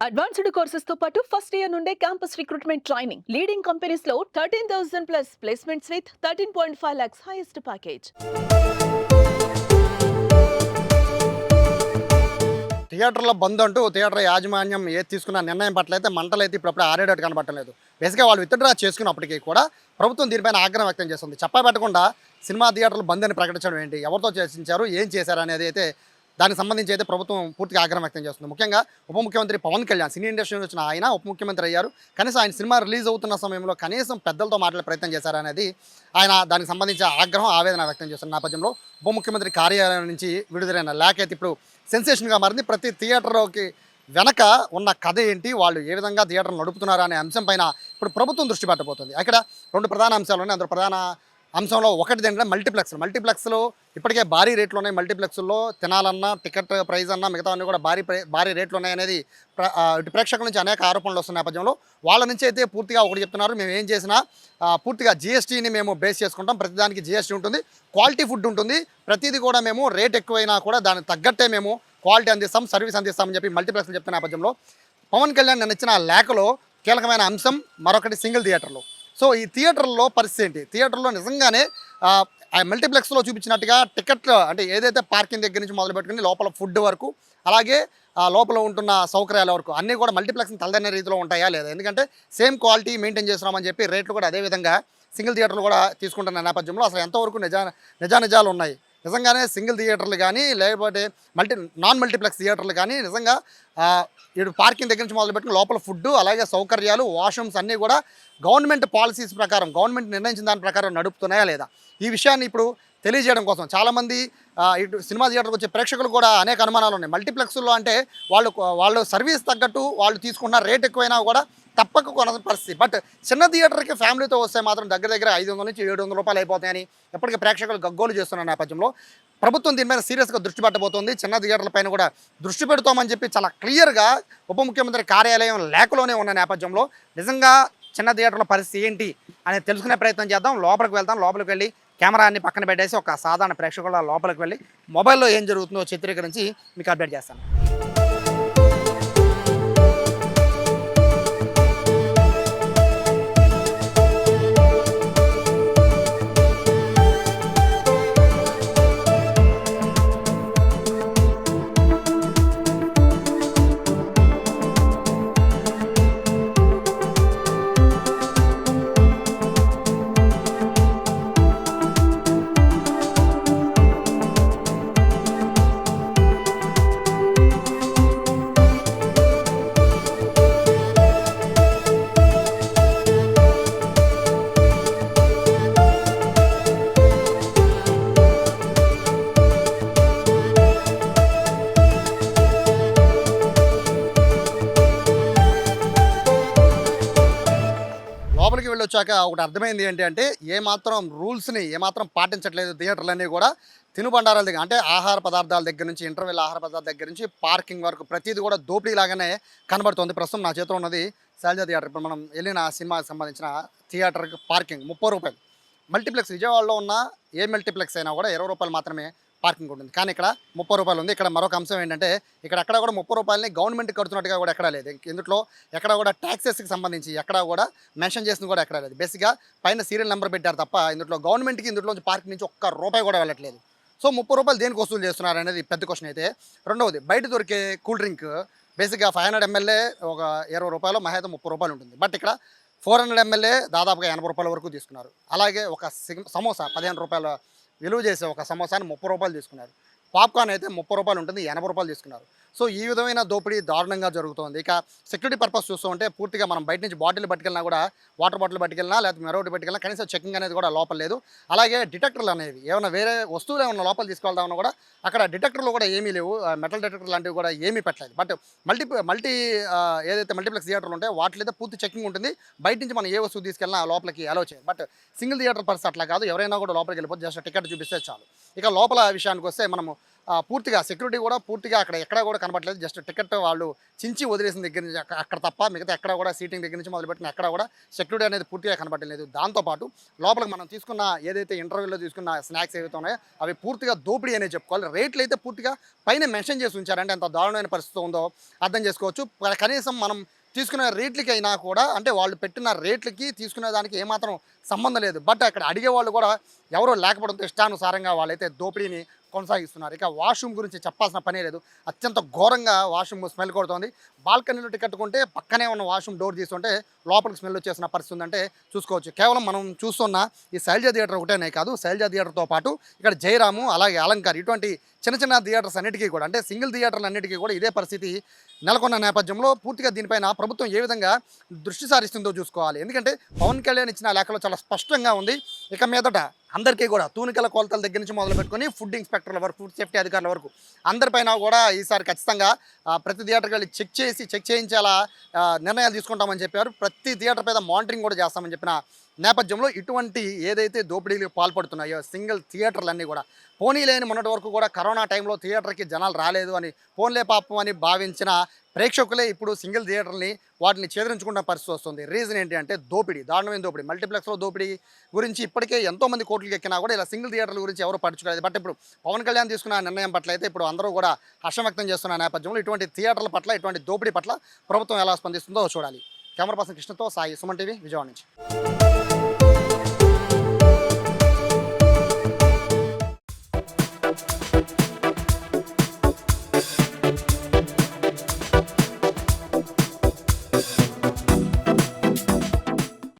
Advanced courses తో పాటు first year నుండే campus recruitment training leading companies లో 13,000 plus placements with 13.5 lakhs highest package. థియేటర్లో బంద్ అంటూ థియేటర్ యాజమాన్యం ఏది తీసుకున్న నిర్ణయం పట్ల అయితే మంటలైతే ఇప్పుడప్పుడు ఆరేటట్టు కనబట్టలేదు. బేసిక్గా వాళ్ళు విత్డ్రా చేసుకున్నప్పటికీ కూడా ప్రభుత్వం దీనిపైన ఆగ్రహం వ్యక్తం చేస్తుంది. చెప్పబెట్టకుండా సినిమా థియేటర్లు బంద్ అని ప్రకటించడం ఏంటి, ఎవరితో చర్చించారు, ఏం చేశారు అనేది అయితే దానికి సంబంధించి అయితే ప్రభుత్వం పూర్తిగా ఆగ్రహం వ్యక్తం చేస్తుంది. ముఖ్యంగా ఉప ముఖ్యమంత్రి పవన్ కళ్యాణ్ సినీ ఇండస్ట్రీ నుంచి వచ్చిన ఆయన ఉప ముఖ్యమంత్రి అయ్యారు. కనీసం ఆయన సినిమా రిలీజ్ అవుతున్న సమయంలో కనీసం పెద్దలతో మాట్లాడే ప్రయత్నం చేశారనేది ఆయన దానికి సంబంధించి ఆగ్రహం ఆవేదన వ్యక్తం చేస్తున్న నేపథ్యంలో ఉప ముఖ్యమంత్రి కార్యాలయం నుంచి విడుదలైన లేఖ అయితే ఇప్పుడు సెన్సేషన్గా మారింది. ప్రతి థియేటర్కి వెనక ఉన్న కథ ఏంటి, వాళ్ళు ఏ విధంగా థియేటర్ నడుపుతున్నారు అనే అంశం పైన ఇప్పుడు ప్రభుత్వం దృష్టి పెట్టబోతుంది. అక్కడ రెండు ప్రధాన అంశాలు ఉన్నాయి. అందులో ప్రధాన అంశంలో ఒకటి ఏంటంటే మల్టీప్లెక్స్లో ఇప్పటికే భారీ రేట్లు ఉన్నాయి. మల్టీప్లెక్స్లో తినాలన్నా టికెట్ ప్రైస్ అన్నా మిగతా అన్నీ కూడా భారీ రేట్లు ఉన్నాయనేది ఇటు ప్రేక్షకుల నుంచి అనేక ఆరోపణలు వస్తున్న నేపథ్యంలో వాళ్ళ నుంచి అయితే పూర్తిగా ఒకటి చెప్తున్నారు, మేము ఏం చేసినా పూర్తిగా జిఎస్టీని మేము బేస్ చేసుకుంటాం, ప్రతిదానికి జిఎస్టీ ఉంటుంది, క్వాలిటీ ఫుడ్ ఉంటుంది, ప్రతిదీ కూడా మేము రేట్ ఎక్కువైనా కూడా దానికి తగ్గట్టే మేము క్వాలిటీ అందిస్తాం, సర్వీస్ అందిస్తామని చెప్పి మల్టీప్లెక్స్లు చెప్తున్న నేపథ్యంలో పవన్ కళ్యాణ్ నిన్న ఇచ్చిన లేఖలో కీలకమైన అంశం మరొకటి సింగిల్ థియేటర్లు. సో ఈ థియేటర్లో పరిస్థితి ఏంటి, థియేటర్లో నిజంగానే మల్టీప్లెక్స్లో చూపించినట్టుగా టికెట్లు అంటే ఏదైతే పార్కింగ్ దగ్గర నుంచి మొదలు పెట్టుకుని లోపల ఫుడ్ వరకు అలాగే లోపల ఉంటున్న సౌకర్యాల వరకు అన్నీ కూడా మల్టీప్లెక్స్ని తలదన్న రీతిలో ఉంటాయా లేదా, ఎందుకంటే సేమ్ క్వాలిటీ మెయింటైన్ చేస్తున్నామని చెప్పి రేట్లు కూడా అదేవిధంగా సింగిల్ థియేటర్లు కూడా తీసుకుంటున్న నేపథ్యంలో అసలు ఎంతవరకు నిజానిజాలు ఉన్నాయి, నిజంగానే సింగిల్ థియేటర్లు కానీ లేకపోతే నాన్ మల్టీప్లెక్స్ థియేటర్లు కానీ నిజంగా ఇటు పార్కింగ్ దగ్గర నుంచి మొదలుపెట్టుకుని లోపల ఫుడ్ అలాగే సౌకర్యాలు వాష్రూమ్స్ అన్నీ కూడా గవర్నమెంట్ పాలసీస్ ప్రకారం గవర్నమెంట్ నిర్ణయించిన దాని ప్రకారం నడుపుతున్నాయా లేదా, ఈ విషయాన్ని ఇప్పుడు తెలియజేయడం కోసం చాలామంది ఇటు సినిమా థియేటర్కి వచ్చే ప్రేక్షకులు కూడా అనేక అనుమానాలు ఉన్నాయి. మల్టీప్లెక్స్లో అంటే వాళ్ళు సర్వీస్ తగ్గట్టు వాళ్ళు తీసుకున్న రేట్ ఎక్కువైనా కూడా తప్పక కొన పరిస్థితి. బట్ చిన్న థియేటర్కి ఫ్యామిలీతో వస్తే మాత్రం దగ్గర 500 నుంచి 700 రూపాయలు అయిపోతాయని ఎప్పటికీ ప్రేక్షకులు గగ్గోలు చేస్తున్న నేపథ్యంలో ప్రభుత్వం దీని మీద సీరియస్గా దృష్టి పెట్టబోతోంది. చిన్న థియేటర్ల పైన కూడా దృష్టి పెడతామని చెప్పి చాలా క్లియర్గా ఉప ముఖ్యమంత్రి కార్యాలయం లేఖలోనే ఉన్న నేపథ్యంలో నిజంగా చిన్న థియేటర్ల పరిస్థితి ఏంటి అనేది తెలుసుకునే ప్రయత్నం చేద్దాం. లోపలికి వెళ్ళి కెమెరా అన్ని పక్కన పెట్టేసి ఒక సాధారణ ప్రేక్షకుల లోపలికి వెళ్ళి మొబైల్లో ఏం జరుగుతుందో చిత్రీకరించి మీకు అప్డేట్ చేస్తాను. లోపలికి వెళ్ళొచ్చాక ఒకటి అర్థమైంది ఏంటి అంటే ఏమాత్రం రూల్స్ని ఏమాత్రం పాటించట్లేదు థియేటర్లన్నీ కూడా. తినుబండారాల దగ్గర అంటే ఆహార పదార్థాల దగ్గర నుంచి ఇంటర్వెల్ ఆహార పదార్థాల దగ్గర నుంచి పార్కింగ్ వరకు ప్రతిదీ కూడా దోపిడీ లాగానే కనబడుతుంది. ప్రస్తుతం నా చేతిలో ఉన్నది శైలజ థియేటర్. ఇప్పుడు మనం వెళ్ళిన సినిమాకి సంబంధించిన థియేటర్కి పార్కింగ్ 30 రూపాయలు. మల్టీప్లెక్స్ విజయవాడలో ఉన్న ఏ మల్టీప్లెక్స్ అయినా కూడా 20 రూపాయలు మాత్రమే పార్కింగ్ ఉంటుంది, కానీ ఇక్కడ 30 రూపాయలు ఉంది. ఇక్కడ మరొక అంశం ఏంటంటే ఇక్కడ ఎక్కడ కూడా 30 రూపాయలని గవర్నమెంట్ కడుతున్నట్టుగా కూడా ఎక్కడా లేదు. ఇందులో ఎక్కడ కూడా ట్యాక్సెస్కి సంబంధించి ఎక్కడ కూడా మెన్షన్ చేసింది కూడా ఎక్కడా లేదు. బేసిక్గా పైన సీరియల్ నెంబర్ పెట్టారు తప్ప ఇందులో గవర్నమెంట్కి ఇందులో పార్కింగ్ నుంచి ఒక్క రూపాయి కూడా వెళ్ళట్లేదు. సో 30 రూపాయలు దేనికి వసూలు చేస్తున్నారు అనేది పెద్ద క్వశ్చన్ అయితే. రెండవది బయట దొరికే కూల్ డ్రింక్ బేసిక్గా 500 ml ఒక 20 రూపాయలు మహా అయితే 30 రూపాయలు ఉంటుంది. బట్ ఇక్కడ 400 ml దాదాపుగా 80 రూపాయల వరకు తీసుకున్నారు. అలాగే ఒక సమోసా 15 రూపాయల విలువ చేసే ఒక సమోసాని 30 రూపాయలు తీసుకున్నారు. పాప్కార్న్ అయితే 30 రూపాయలు ఉంటుంది, 80 రూపాయలు తీసుకున్నారు. సో ఈ విధమైన దోపిడీ దారుణంగా జరుగుతోంది. ఇక సెక్యూరిటీ పర్పస్ చూస్తూ ఉంటే పూర్తిగా మనం బయట నుంచి బాటిల్ పట్టుకెళ్ళినా కూడా వాటర్ బాటిల్ పట్టుకెళ్ళినా లేకపోతే మరొకటి పట్టుకెళ్ళినా కనీసం చెకింగ్ అనేది కూడా లోపల లేదు. అలాగే డిటెక్టర్లు అనేవి ఏమైనా వేరే వస్తువులు ఏమైనా లోపల తీసుకెళ్దామన్నా కూడా అక్కడ డిటెక్టర్లు కూడా ఏమీ లేవు, మెటల్ డిటెక్టర్ లాంటివి కూడా ఏమీ పెట్టలేదు. బట్ మల్టీ ఏదైతే మల్టీప్లెక్స్ థియేటర్లు ఉంటాయో వాటిలో పూర్తి చెకింగ్ ఉంటుంది. బయట నుంచి మనం ఏ వస్తువు తీసుకెళ్ళినా లోపలికి అలో చేయాలి. బట్ సింగిల్ థియేటర్ పరిస్థితి అట్లా కాదు, ఎవరైనా కూడా లోపలికి వెళ్ళిపోతే జస్ట్ టికెట్ చూపిస్తే చాలు. ఇక లోపల విషయానికి వస్తే మనము పూర్తిగా సెక్యూరిటీ కూడా పూర్తిగా అక్కడ ఎక్కడా కూడా కనబడలేదు. జస్ట్ టికెట్ వాళ్ళు చించి వదిలేసిన దగ్గర నుంచి అక్కడ తప్ప మిగతా ఎక్కడ కూడా సీటింగ్ దగ్గర నుంచి మొదలుపెట్టిన ఎక్కడ కూడా సెక్యూరిటీ అనేది పూర్తిగా కనబడలేదు. దాంతోపాటు లోపలికి మనం తీసుకున్న ఏదైతే ఇంటర్వ్యూలో తీసుకున్న స్నాక్స్ ఏవైతే ఉన్నాయో అవి పూర్తిగా దోపిడీ అనే చెప్పుకోవాలి. రేట్లు అయితే పూర్తిగా పైన మెన్షన్ చేసి ఉంచారంటే ఎంత దారుణమైన పరిస్థితి ఉందో అర్థం చేసుకోవచ్చు. కనీసం మనం తీసుకునే రేట్లకి అయినా కూడా అంటే వాళ్ళు పెట్టిన రేట్లకి తీసుకునే దానికి ఏమాత్రం సంబంధం లేదు. బట్ అక్కడ అడిగే వాళ్ళు కూడా ఎవరో లేకపోవడంతో ఇష్టానుసారంగా వాళ్ళైతే దోపిడీని కొనసాగిస్తున్నారు. ఇక వాష్రూమ్ గురించి చెప్పాల్సిన పనే లేదు. అత్యంత ఘోరంగా వాష్రూమ్ స్మెల్ కొడుతోంది. బాల్కనీలో టికెట్ కొంటే పక్కనే ఉన్న వాష్రూమ్ డోర్ తీసుకుంటే లోపలికి స్మెల్ వచ్చేసిన పరిస్థితి ఉందంటే చూసుకోవచ్చు. కేవలం మనం చూస్తున్న ఈ శైలజ థియేటర్ ఒకటేనే కాదు, శైలజ థియేటర్తో పాటు ఇక్కడ జయరాము అలాగే అలంకార్ ఇటువంటి చిన్న చిన్న థియేటర్స్ అన్నిటికీ కూడా అంటే సింగిల్ థియేటర్లు అన్నిటికీ కూడా ఇదే పరిస్థితి నెలకొన్న నేపథ్యంలో పూర్తిగా దీనిపైన ప్రభుత్వం ఏ విధంగా దృష్టి సారిస్తుందో చూసుకోవాలి. ఎందుకంటే పవన్ కళ్యాణ్ ఇచ్చిన లేఖలో చాలా స్పష్టంగా ఉంది. ఇక మీదట అందరికీ కూడా తూనికల కొలతల దగ్గర నుంచి మొదలు పెట్టుకొని ఫుడ్ ఇన్స్పెక్టర్ల వరకు, ఫుడ్ సేఫ్టీ అధికారుల వరకు అందరిపైన కూడా ఈసారి ఖచ్చితంగా ప్రతి థియేటర్కి వెళ్ళి చెక్ చేయించేలా నిర్ణయాలు తీసుకుంటామని చెప్పారు. ప్రతి థియేటర్ మీద మానిటరింగ్ కూడా చేస్తామని చెప్పిన నేపథ్యంలో ఇటువంటి ఏదైతే దోపిడీలకు పాల్పడుతున్నాయో సింగిల్ థియేటర్లన్నీ కూడా పోనీ లేని మొన్నటి వరకు కూడా కరోనా టైంలో థియేటర్కి జనాలు రాలేదు అని పోన్లే పాపం అని భావించిన ప్రేక్షకులే ఇప్పుడు సింగిల్ థియేటర్ని వాటిని ఛేదరించుకున్న పరిస్థితి వస్తుంది. రీజన్ ఏంటి అంటే దోపిడీ, దారుణమైన దోపిడీ. మల్టీప్లెక్స్లో దోపిడీ గురించి ఇప్పటికే ఎంతోమంది కోర్టులకు ఎక్కినా కూడా ఇలా సింగిల్ థియేటర్ల గురించి ఎవరు పట్టించుకోలేదు. బట్ ఇప్పుడు పవన్ కళ్యాణ్ తీసుకున్న నిర్ణయం పట్ల అయితే ఇప్పుడు అందరూ కూడా హర్షం వ్యక్తం చేస్తున్న నేపథ్యంలో ఇటువంటి థియేటర్ల పట్ల, ఇటువంటి దోపిడీ పట్ల ప్రభుత్వం ఎలా స్పందిస్తుందో చూడాలి. కెమెరా పర్సన్ కృష్ణతో సాయి, సుమన్ టీవీ, విజయవాడ నుంచి.